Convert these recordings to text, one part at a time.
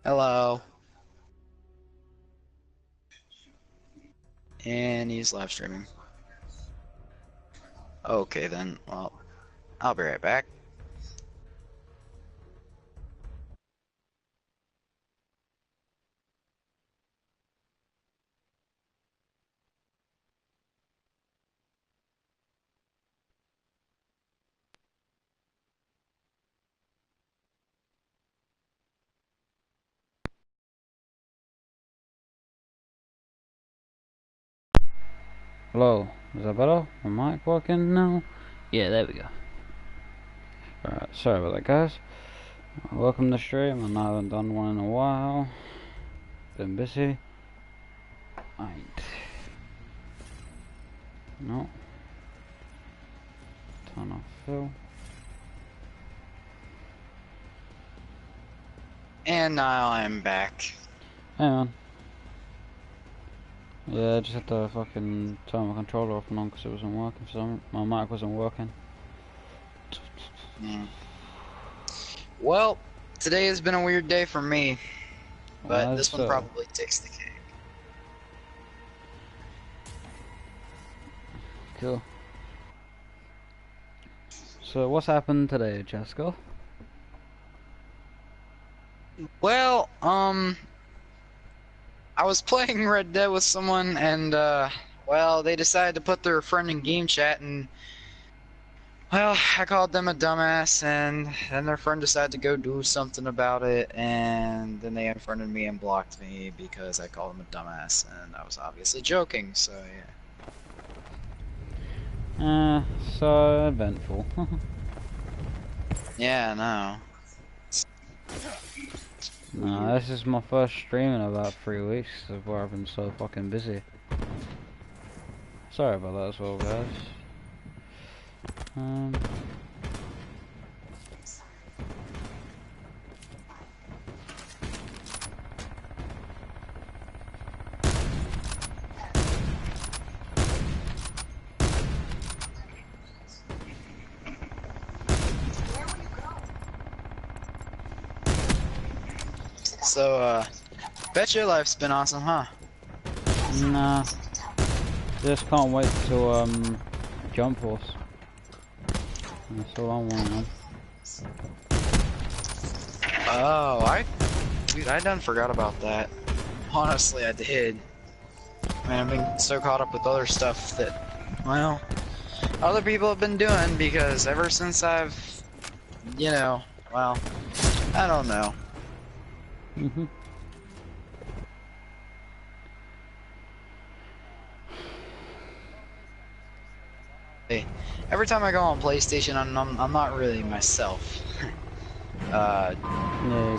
Hello. And he's live streaming. Okay then, well, I'll be right back. Hello, is that better? Am I working now? Yeah, there we go. Alright, sorry about that, guys. Welcome to the stream. I haven't done one in a while. Been busy. Ain't. No. Turn off Phil. And now I'm back. Hey man. Yeah, I just had to fucking turn my controller off and on because it wasn't working for some. My mic wasn't working. Well, today has been a weird day for me, but this one So probably takes the cake. cool. So what's happened today, Jessica? Well, I was playing Red Dead with someone and, well, they decided to put their friend in game chat and, well, I called them a dumbass and then their friend decided to go do something about it and then they unfriended me and blocked me because I called them a dumbass and I was obviously joking, so yeah. So eventful. Yeah, no. Nah, this is my first stream in about 3 weeks of where I've been so fucking busy. Sorry about that as well, guys. So, bet your life's been awesome, huh? Nah, just can't wait to jump horse. That's all I'm waiting on. Oh, dude, I done forgot about that. Honestly, I did. Man, I've been so caught up with other stuff that, well, other people have been doing because ever since I've, well, I don't know. Hey, every time I go on PlayStation, I'm not really myself. Yeah,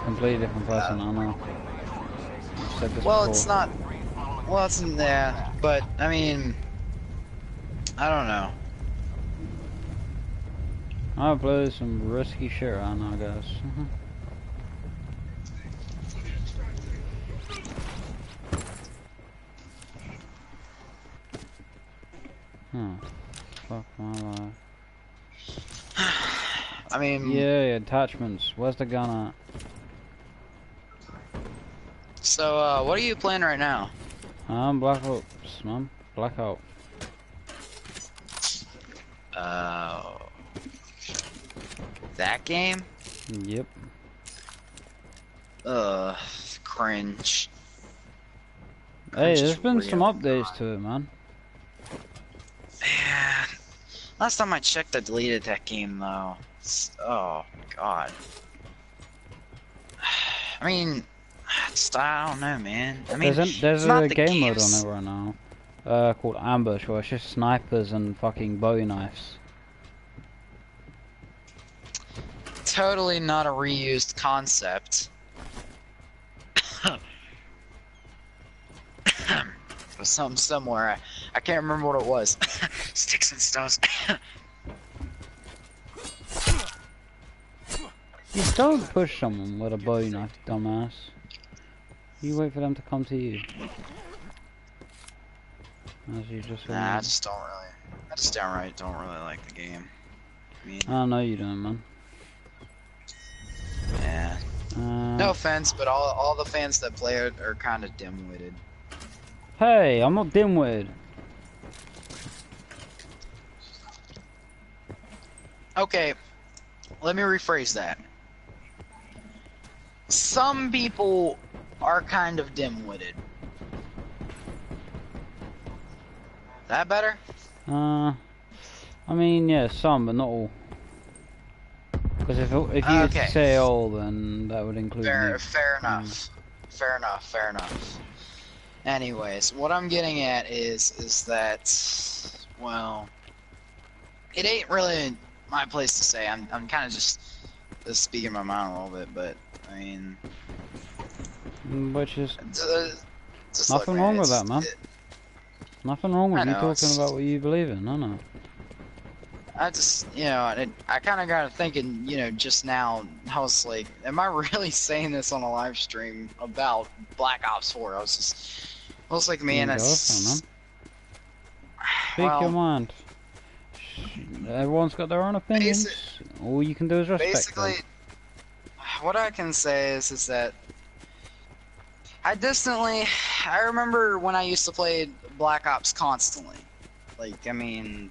completely different person, I know. I've said this Well, before. it's not. Well, it's yeah, but I mean, I don't know. I play some risky shit right now, guys. Fuck my life. I mean, yeah, attachments. Where's the gun at? so what are you playing right now? I'm Blackout, man. Blackout. That game? Yep. Cringe. Hey, there's been some updates to it, man. Man, last time I checked, I deleted that game though. Oh God. I mean, I don't know, man. I mean, There's it's not a the game mode on games. it right now, called Ambush, where it's just snipers and fucking Bowie knives. Totally not a reused concept. It was something similar. I can't remember what it was. Sticks and stones. You don't push someone with a Bowie knife, dumbass. You wait for them to come to you. As you just Nah, I just downright don't really like the game. I mean, I know you don't, man. yeah. No offense, but all the fans that play it are kind of dim-witted. Hey, I'm not dim-witted. Okay, let me rephrase that. Some people are kind of dim-witted. That better? I mean, yeah, some, but not all. Because if you were to say all, then that would include me. Fair enough. Fair enough. Fair enough. Anyways, what I'm getting at is that, well, it ain't really my place to say. I'm kind of just speaking my mind a little bit, but I mean, which is just nothing wrong with that, man. Nothing wrong with you talking about what you believe in. No. I just, you know, I kind of got to thinking, you know, just now, I was like, am I really saying this on a live stream about Black Ops 4? I was like, man, that's... Speak your mind. Everyone's got their own opinions. All you can do is respect them. What I can say is that I remember when I used to play Black Ops constantly. Like, I mean,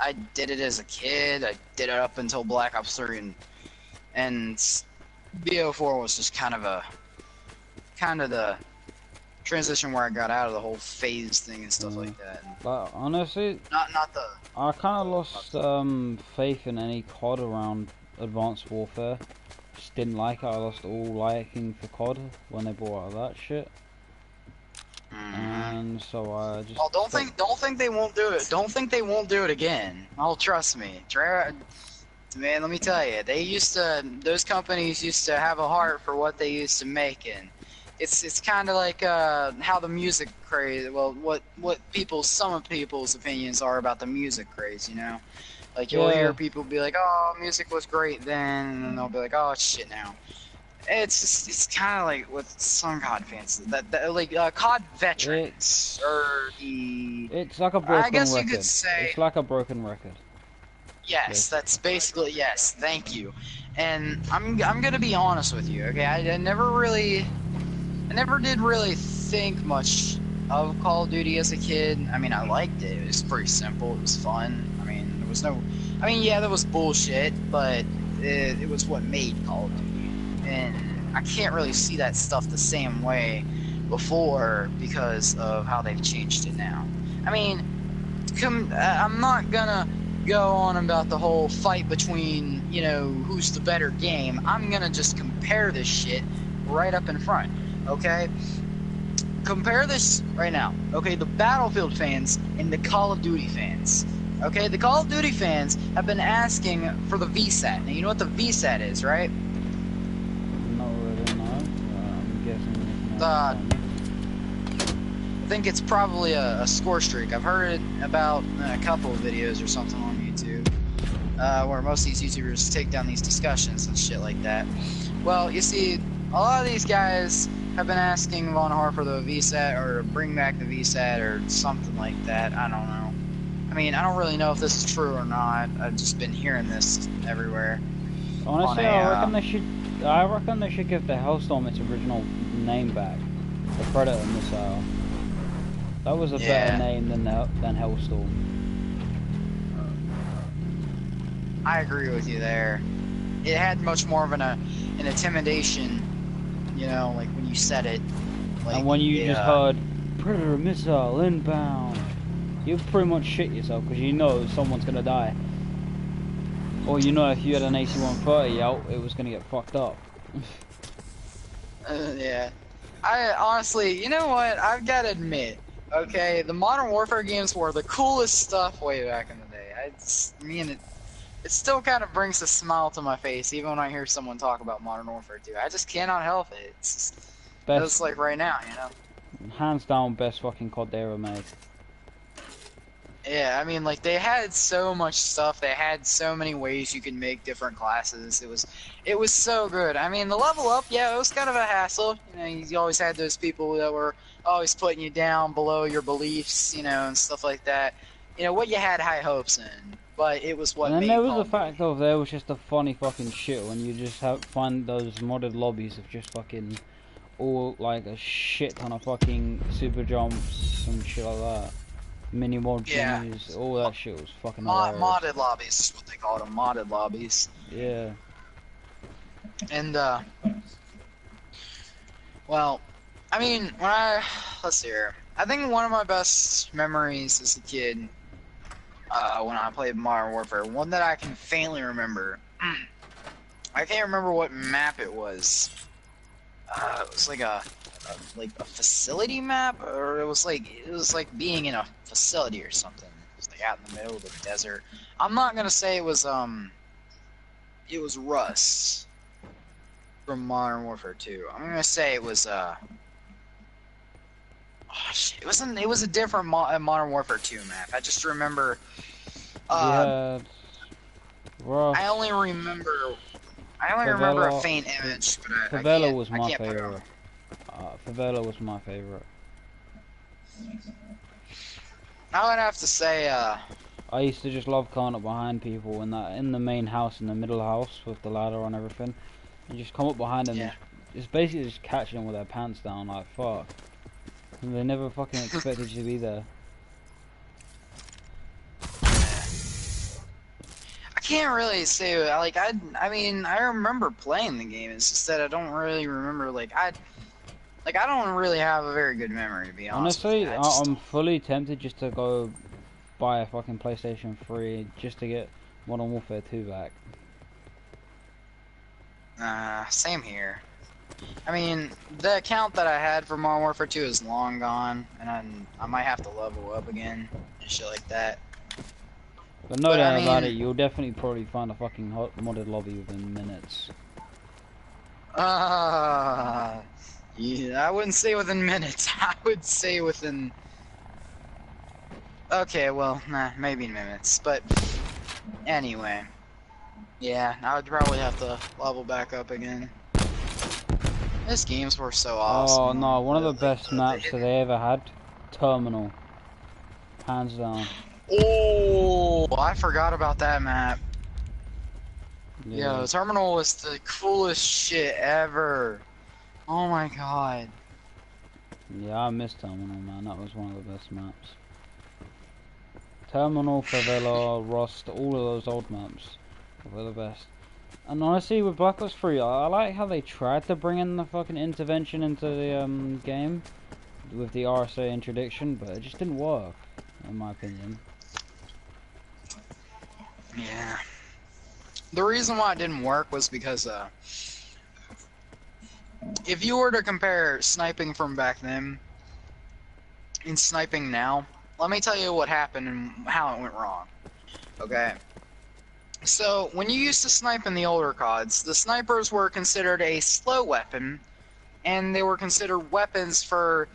I did it as a kid. I did it up until Black Ops 3, and BO4 was just kind of the transition where I got out of the whole phase thing and stuff like that. But honestly, I kind of lost faith in any COD around Advanced Warfare. Just didn't like it. I lost all liking for COD when they brought out that shit. And so I just... Oh, don't think they won't do it. Don't think they won't do it again. Oh, trust me. Man, let me tell you, those companies used to have a heart for what they used to make, and it's kind of like how the music craze, well, what some of people's opinions are about the music craze, you know? Like, you'll hear people be like, oh, music was great then, and then they'll be like, oh, it's shit now. It's kind of like with some COD fans, that COD veterans, it's like a broken record. I guess you could say... It's like a broken record. Yes, that's basically, yes, thank you. And I'm gonna be honest with you, okay? I never did really think much of Call of Duty as a kid. I mean, I liked it. It was pretty simple. It was fun. I mean, there was no... I mean, yeah, there was bullshit, but it was what made Call of Duty. And I can't really see that stuff the same way before because of how they've changed it now. I mean, I'm not gonna go on about the whole fight between, you know, who's the better game. I'm gonna just compare this shit right up in front, okay? Compare this right now, okay? The Battlefield fans and the Call of Duty fans, okay? The Call of Duty fans have been asking for the VSAT. Now, you know what the VSAT is, right? I think it's probably a score streak. I've heard it about a couple of videos or something on YouTube, where most of these YouTubers take down these discussions and shit like that. Well, you see, a lot of these guys have been asking Von Har for the VSAT or bring back the VSAT or something like that. I don't know. I mean, I don't really know if this is true or not. I've just been hearing this everywhere. Honestly, I reckon they should give the Hellstorm its original name back. The Predator missile. That was a better name than Hellstorm. I agree with you there. It had much more of an intimidation, you know, like when you said it. Like, and when you just heard Predator missile inbound, you pretty much shit yourself because you know someone's gonna die. Or you know if you had an AC-130 out, it was gonna get fucked up. Yeah. I honestly, you know what? I've got to admit, okay, the Modern Warfare games were the coolest stuff way back in the day. It still kind of brings a smile to my face, even when I hear someone talk about Modern Warfare 2. I just cannot help it. It's like right now, you know? Hands down, best fucking COD they ever made. Yeah, I mean, like, they had so much stuff. They had so many ways you could make different classes. It was so good. I mean, the level up, yeah, it was kind of a hassle. You know, you always had those people that were always putting you down below your beliefs, you know, and stuff like that. what you had high hopes in, but it was what And then made there was Call the of Duty. fact of there was just a funny fucking shit when you just find those modded lobbies of just fucking all like a shit ton of fucking super jumps and shit like that. Mini mod Yeah, thingies, all that shit was fucking hilarious. modded lobbies is what they called them, modded lobbies. Yeah. And well, I mean, let's see here. I think one of my best memories as a kid, when I played Modern Warfare, one that I can faintly remember. I can't remember what map it was. It was like a facility map, or it was like being in a facility or something. It was like out in the middle of the desert. I'm not gonna say it was Rust from Modern Warfare 2. I'm gonna say it was oh shit, it was a different Modern Warfare 2 map. I just remember Yeah. Rust. I only remember a faint image, but Favela was I my can't put it on. favorite. Favela was my favorite. I would have to say I used to just love coming up behind people in the main house, in the middle house with the ladder and everything. You just come up behind them. yeah. It's basically just catching them with their pants down, like fuck. And they never fucking expected you to be there. I can't really say like I mean I remember playing the game. It's just that I don't really remember I don't really have a very good memory, to be honest. Honestly, with you. I'm fully tempted just to go buy a fucking PlayStation 3 just to get Modern Warfare 2 back. Same here. I mean, the account that I had for Modern Warfare 2 is long gone, and I might have to level up again and shit like that. But no doubt about it, you'll definitely probably find a fucking hot modded lobby within minutes. Yeah, I wouldn't say within minutes. I would say within. Okay, well, nah, maybe minutes. But anyway, yeah, I would probably have to level back up again. These games were so awesome. Oh no, one of the best maps that they ever had. Terminal. Hands down. Oh, I forgot about that map. Yeah. Yo, Terminal was the coolest shit ever. Oh my god. Yeah, I miss Terminal, man. That was one of the best maps. Terminal, Favela, Rust, all of those old maps were the best. And honestly, with Black Ops 3, I like how they tried to bring in the fucking intervention into the game with the RSA introduction, but it just didn't work, in my opinion. Yeah. The reason why it didn't work was because, if you were to compare sniping from back then and sniping now, let me tell you what happened and how it went wrong. Okay? So, when you used to snipe in the older CODs, the snipers were considered a slow weapon, and they were considered weapons for,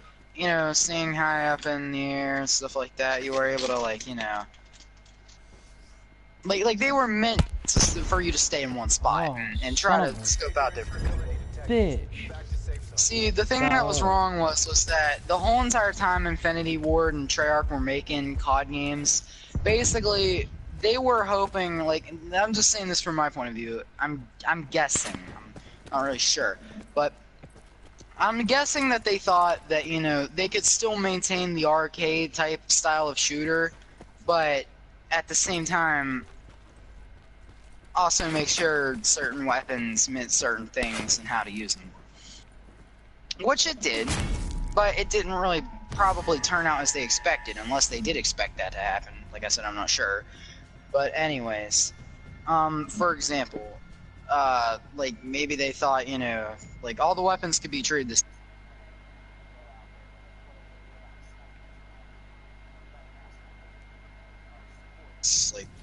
staying high up in the air and stuff like that. You were able to, like they were meant for you to stay in one spot and try to scope out different. Bitch. See, the thing that was wrong was that the whole entire time Infinity Ward and Treyarch were making COD games, basically they were hoping, I'm just saying this from my point of view. I'm guessing. I'm not really sure, but I'm guessing that they thought that they could still maintain the arcade type style of shooter, but at the same time also make sure certain weapons meant certain things and how to use them. Which it did, but it didn't really probably turn out as they expected, unless they did expect that to happen. Like I said, I'm not sure. But anyways, for example, maybe they thought, all the weapons could be treated this.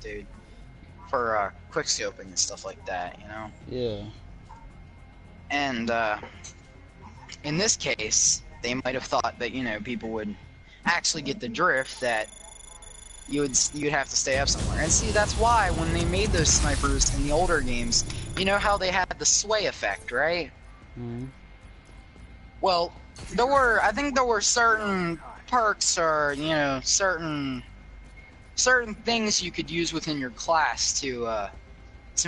Dude, for quick scoping and stuff like that, Yeah. And in this case, they might have thought that people would actually get the drift that you'd have to stay up somewhere. And see, that's why when they made those snipers in the older games, how they had the sway effect, right? Mm-hmm. Well, I think there were certain perks or certain certain things you could use within your class to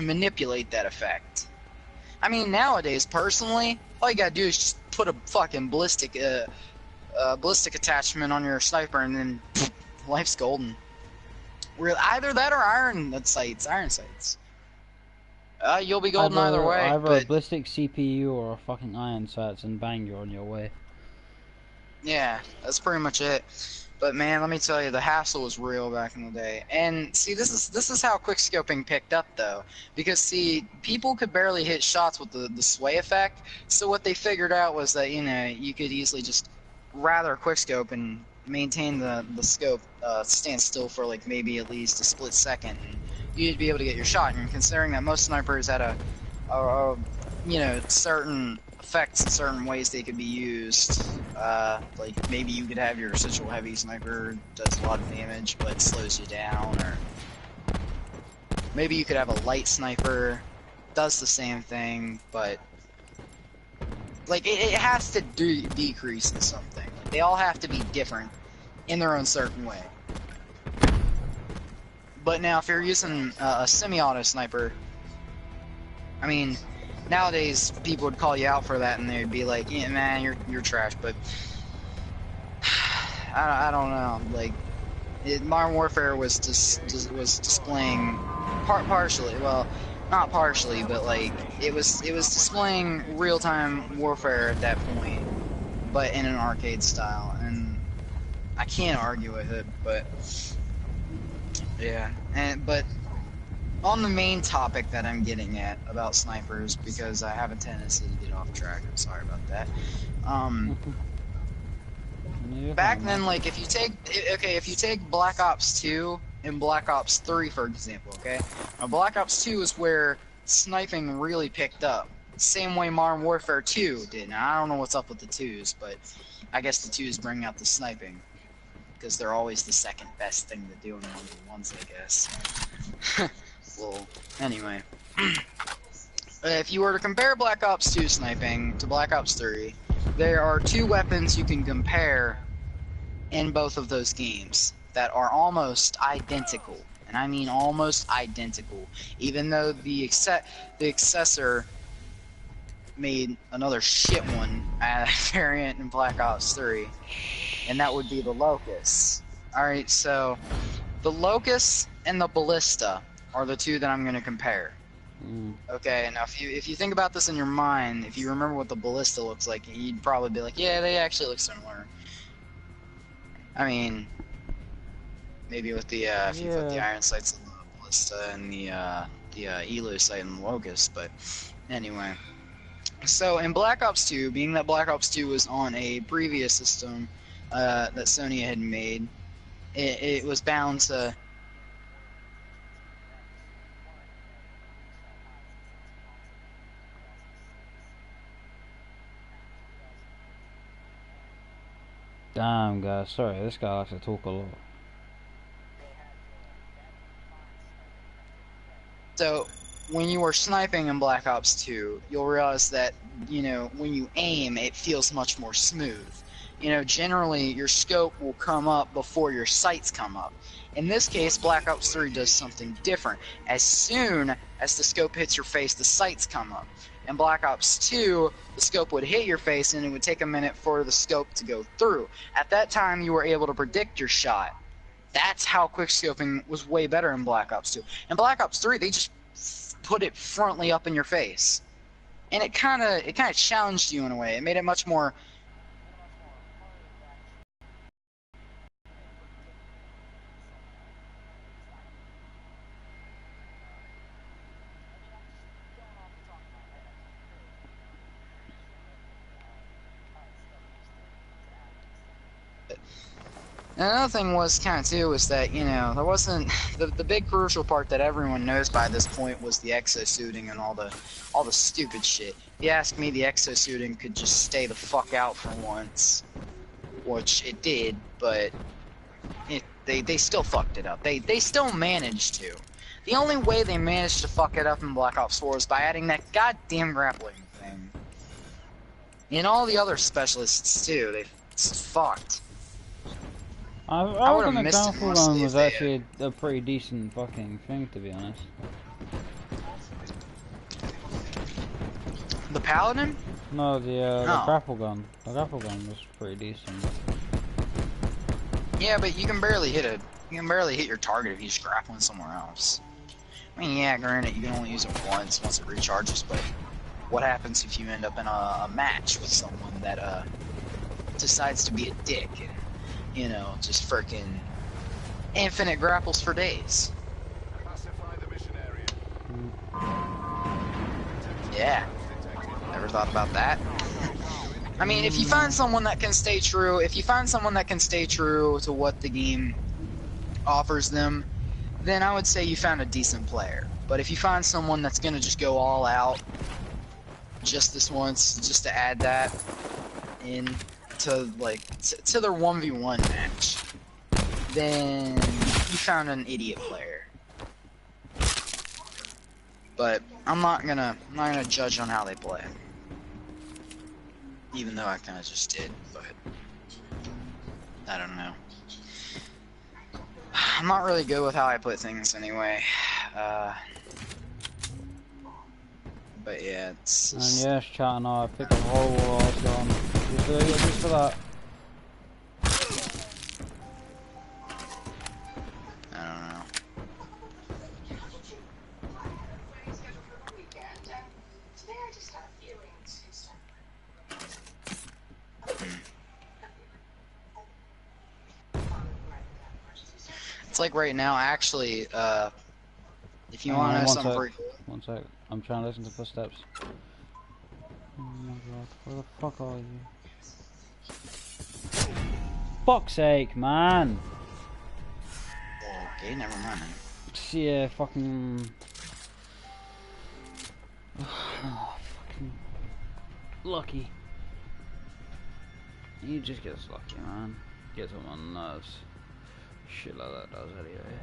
manipulate that effect. I mean, nowadays, personally, all you gotta do is just put a fucking ballistic attachment on your sniper, and then pff, life's golden. Either that or iron sights. Iron sights. You'll be golden either way. Either a ballistic CPU or a fucking iron sights, and bang, you're on your way. Yeah, that's pretty much it. But man, let me tell you, the hassle was real back in the day. And see, this is how quickscoping picked up though, because see, people could barely hit shots with the sway effect. So what they figured out was that you could easily just rather quickscope and maintain the scope stand still for like maybe at least a split second, and you'd be able to get your shot. And considering that most snipers had a certain effects in certain ways they could be used. Like maybe you could have your residual heavy sniper does a lot of damage but slows you down, or maybe you could have a light sniper does the same thing, but like it has to decrease in something. Like, they all have to be different in their own certain way. But now if you're using a semi-auto sniper, I mean, nowadays people would call you out for that and they'd be like, yeah, man, you're trash. But I don't know, like Modern Warfare was displaying partially, well, not partially, but like it was displaying real-time warfare at that point, but in an arcade style, and I can't argue with it. But yeah, but on the main topic that I'm getting at about snipers, because I have a tendency to get off track, I'm sorry about that. Back then, like if you take Black Ops 2 and Black Ops 3 for example, okay? Now Black Ops 2 is where sniping really picked up. Same way Modern Warfare 2 did. Now I don't know what's up with the 2s, but I guess the 2s bring out the sniping, because they're always the second best thing to do in 1v1s, I guess. Well, anyway. If you were to compare Black Ops 2 sniping to Black Ops 3, there are two weapons you can compare in both of those games that are almost identical. And I mean almost identical. Even though the Accessor made another shit one variant in Black Ops 3. And that would be the Locust. Alright, so the Locust and the Ballista are the two that I'm going to compare. Okay, now if you think about this in your mind, if you remember what the Ballista looks like, you'd probably be like, yeah, they actually look similar. I mean, maybe with the if you put the iron sights on the Ballista and the Elo sight on the Locust, but anyway. So in Black Ops 2, being that Black Ops 2 was on a previous system that Sony had made, it was bound to... Damn, guys, sorry, this guy likes to talk a lot. So, when you were sniping in Black Ops 2, you'll realize that, when you aim, it feels much more smooth. Generally, your scope will come up before your sights come up. In this case, Black Ops 3 does something different. As soon as the scope hits your face, the sights come up. In Black Ops 2, the scope would hit your face and it would take a minute for the scope to go through. At that time, you were able to predict your shot. That's how quickscoping was way better in Black Ops 2. In Black Ops 3, they just put it frontally up in your face. And it kind of challenged you in a way. It made it much more... Another thing was kind of too was that there wasn't the big crucial part that everyone knows by this point was the exosuiting and all the stupid shit. If you ask me, the exosuiting could just stay the fuck out for once, which it did, but they still fucked it up. They still managed to. The only way they managed to fuck it up in Black Ops 4 is by adding that goddamn grappling thing. And all the other specialists too. They fucked. I would reckon have the missed it grapple mostly gun if was they actually a pretty decent fucking thing, to be honest. The Paladin? No, the No. grapple gun. The grapple gun was pretty decent. Yeah, but you can barely hit your target if you're just grappling somewhere else. I mean, yeah, granted, you can only use it once it recharges, but what happens if you end up in a match with someone that decides to be a dick and, you know, just frickin' infinite grapples for days? Classify the mission area. Yeah. Never thought about that. I mean, if you find someone that can stay true, to what the game offers them, then I would say you found a decent player. But if you find someone that's gonna just go all out just this once, just to add that in to like to their 1v1 match, then you found an idiot player. But I'm not gonna judge on how they play. Even though I kind of just did, but I don't know. I'm not really good with how I put things anyway. But yeah, it's And just... yes, chat and I picked a horrible ass gun. Just for that. I don't know. It's like right now, actually, if you want to know something pretty cool. One sec. I'm trying to listen to footsteps. Oh my god, where the fuck are you? Fuck's sake, man! Okay, never mind. Yeah, fucking... Oh, fucking... Lucky. You just get lucky, man. Gets on my nerves. Shit like that does anyway.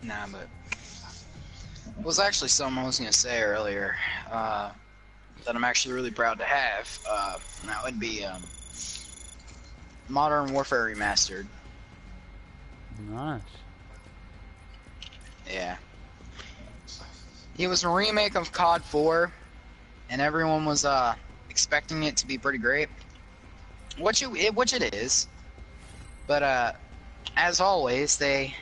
Nah, but it was actually something I was gonna say earlier that I'm actually really proud to have. And that would be Modern Warfare Remastered. Nice. Yeah. It was a remake of COD 4, and everyone was expecting it to be pretty great, which it is. But as always, they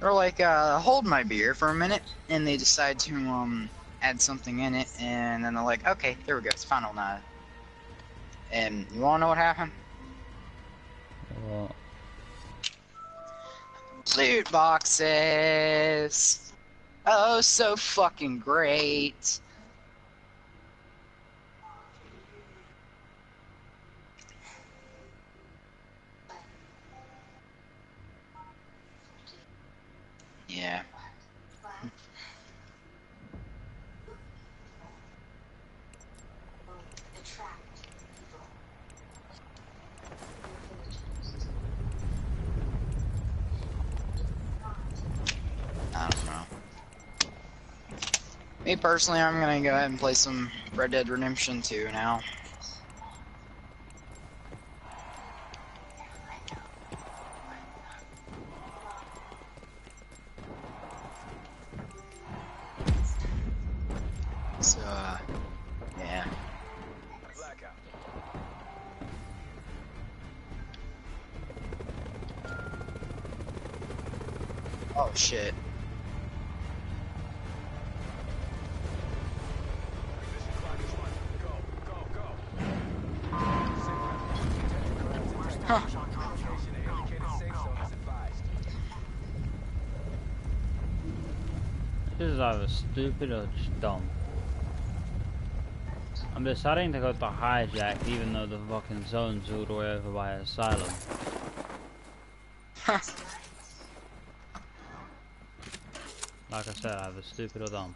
were like, hold my beer for a minute, and they decide to add something in it, and then they're like, okay, there we go, it's Final Night. And you wanna know what happened? What? Loot boxes. Oh, so fucking great. Yeah. I don't know. Me personally, I'm gonna go ahead and play some Red Dead Redemption 2 now. So, yeah. Blackout. Oh shit. Mission clock is running. Go, go, go. Huh. Location and indicated safe zone as advised. This is either stupid or just dumb. I'm deciding to go to hijack even though the fucking zone's all the way over by Asylum. Huh. Like I said, either stupid or dumb.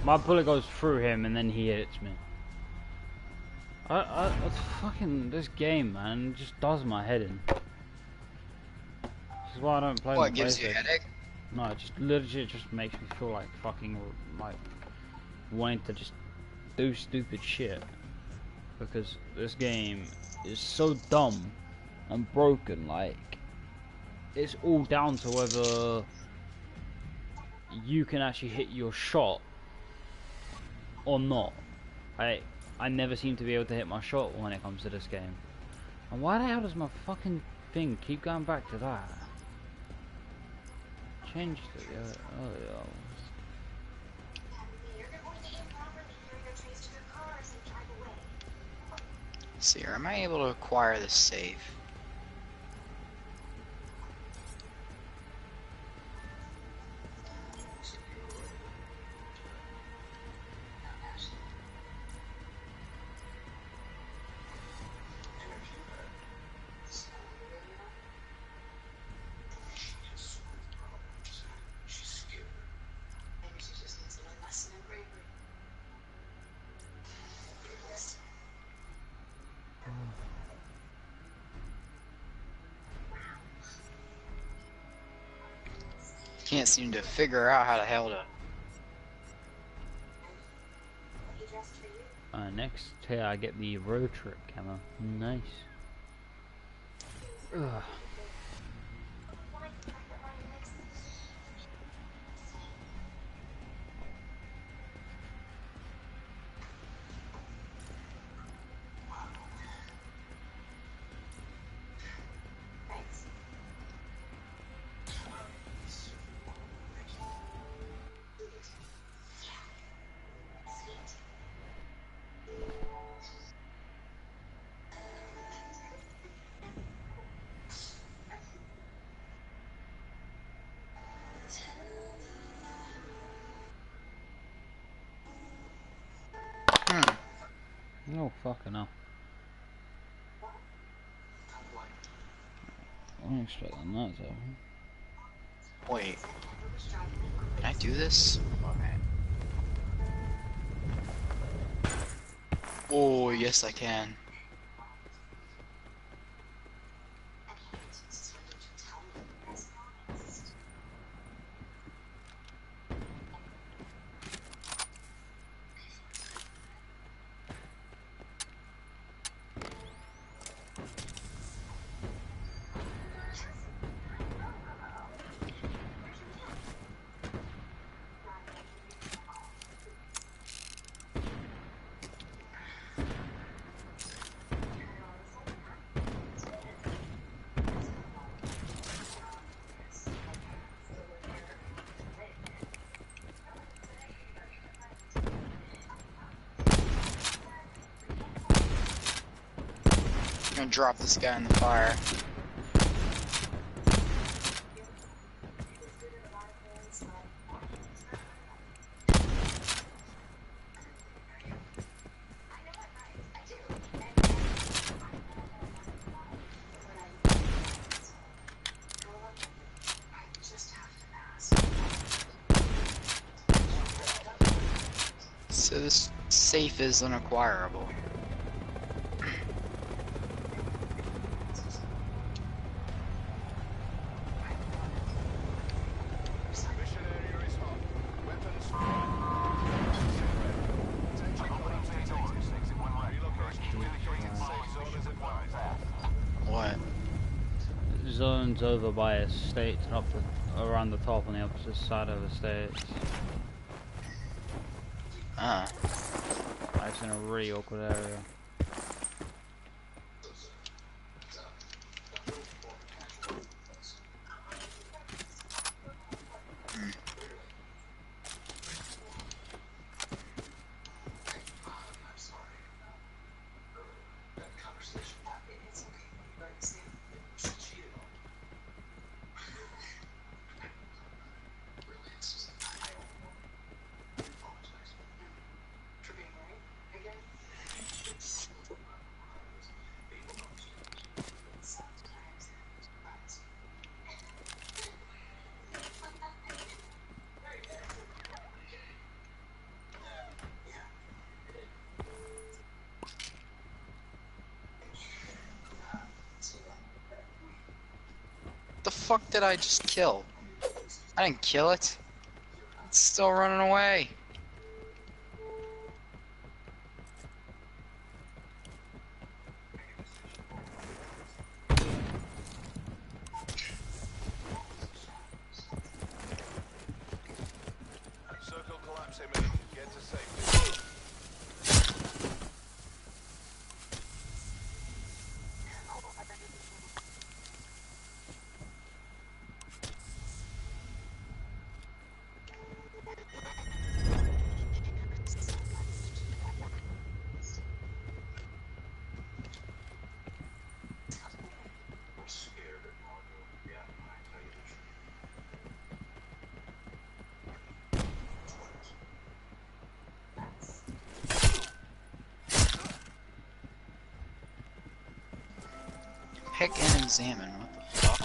My bullet goes through him and then he hits me. It's fucking this game, man. It just does my head in. This is why I don't play. What gives you a headache? No, it just literally just makes me feel like fucking like wanting to just do stupid shit, because this game is so dumb and broken. Like, it's all down to whether you can actually hit your shot or not. I never seem to be able to hit my shot when it comes to this game. And why the hell does my fucking thing keep going back to that? Changed it, yeah. Oh, yeah. Let's see here, am I able to acquire the safe? Can't seem to figure out how the hell to. Next here I get the road trip camera. Nice. Ugh. Oh fucking hell. I wasn't expecting that though. Wait. Can I do this? Okay. Oh, yes I can. I'm gonna drop this guy in the fire. So this safe is unacquirable. Mission area is hot. Weapons relocation. Safe zone is advised. What? Zones over by estates and up to around the top on the opposite side of estates. Ah. That's in a really awkward area. fuck did I just kill? I didn't kill it. It's still running away. Circle collapse imminent. Get to safety. Pick and examine. What the fuck?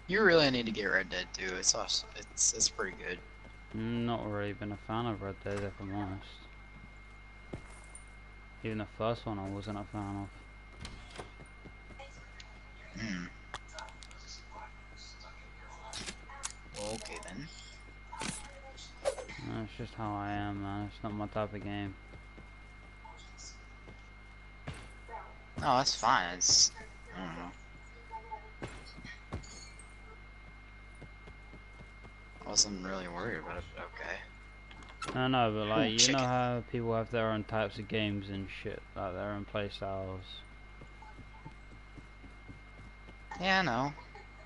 You really need to get Red Dead 2. It's awesome. It's pretty good. Not really been a fan of Red Dead, if I'm honest. Even the first one I wasn't a fan of. Hmm. Okay then. That's just how I am, man. It's not my type of game. No, that's fine. It's I don't know. I wasn't really worried about it, but okay. I know, but like, Ooh, you chicken. know how people have their own types of games and shit, like their own play styles. Yeah, I know.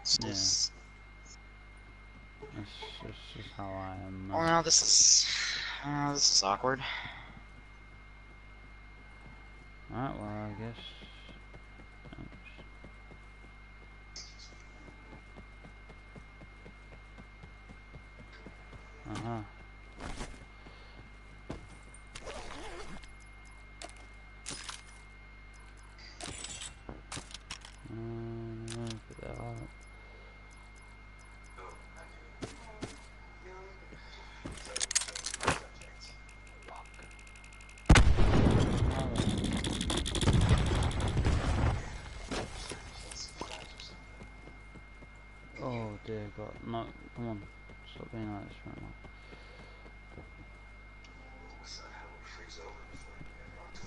It's Yeah. just... That's just how I am. Oh no, this is awkward. Alright, well, I guess. Uh-huh. Put that up. Oh dear God, no, come on, stop being like this right now.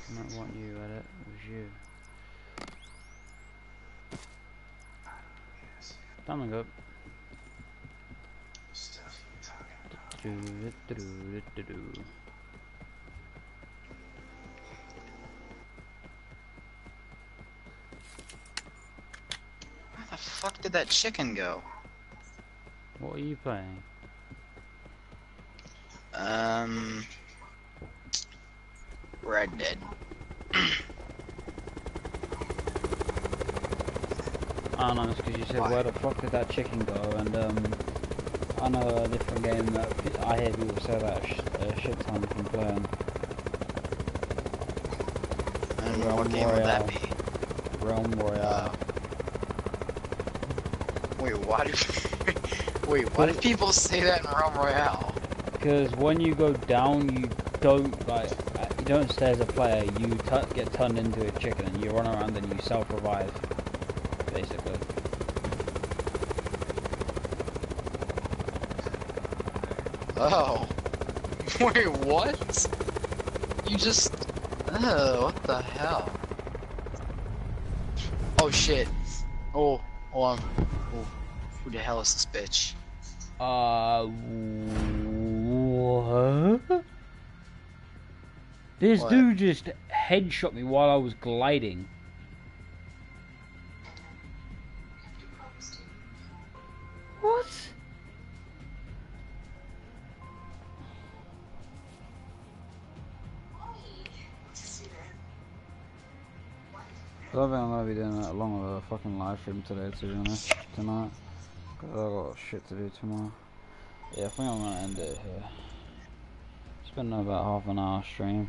I don't want you at it, it was you. Time to go. Where the fuck did that chicken go? What are you playing? Red Dead. I don't know, it's because you said where the fuck did that chicken go, and I know a different game that I hear people say that a shit ton from playing. And what game would that be? Realm Royale. Wait, why do wait, why do people say that in Realm Royale? Because when you go down, you don't like you don't stay as a player. You get turned into a chicken, and you run around and you self-revive, basically. Oh. Wait, what? You just... Oh, what the hell? Oh shit. Oh, hold on. Oh, who the hell is this bitch? This What? dude just headshot me while I was gliding. What? I don't think I'm gonna be doing that long of a fucking live stream today, to be honest, tonight. Because I've got shit to do tomorrow. Yeah, I think I'm gonna end it here. It's been about half an hour stream.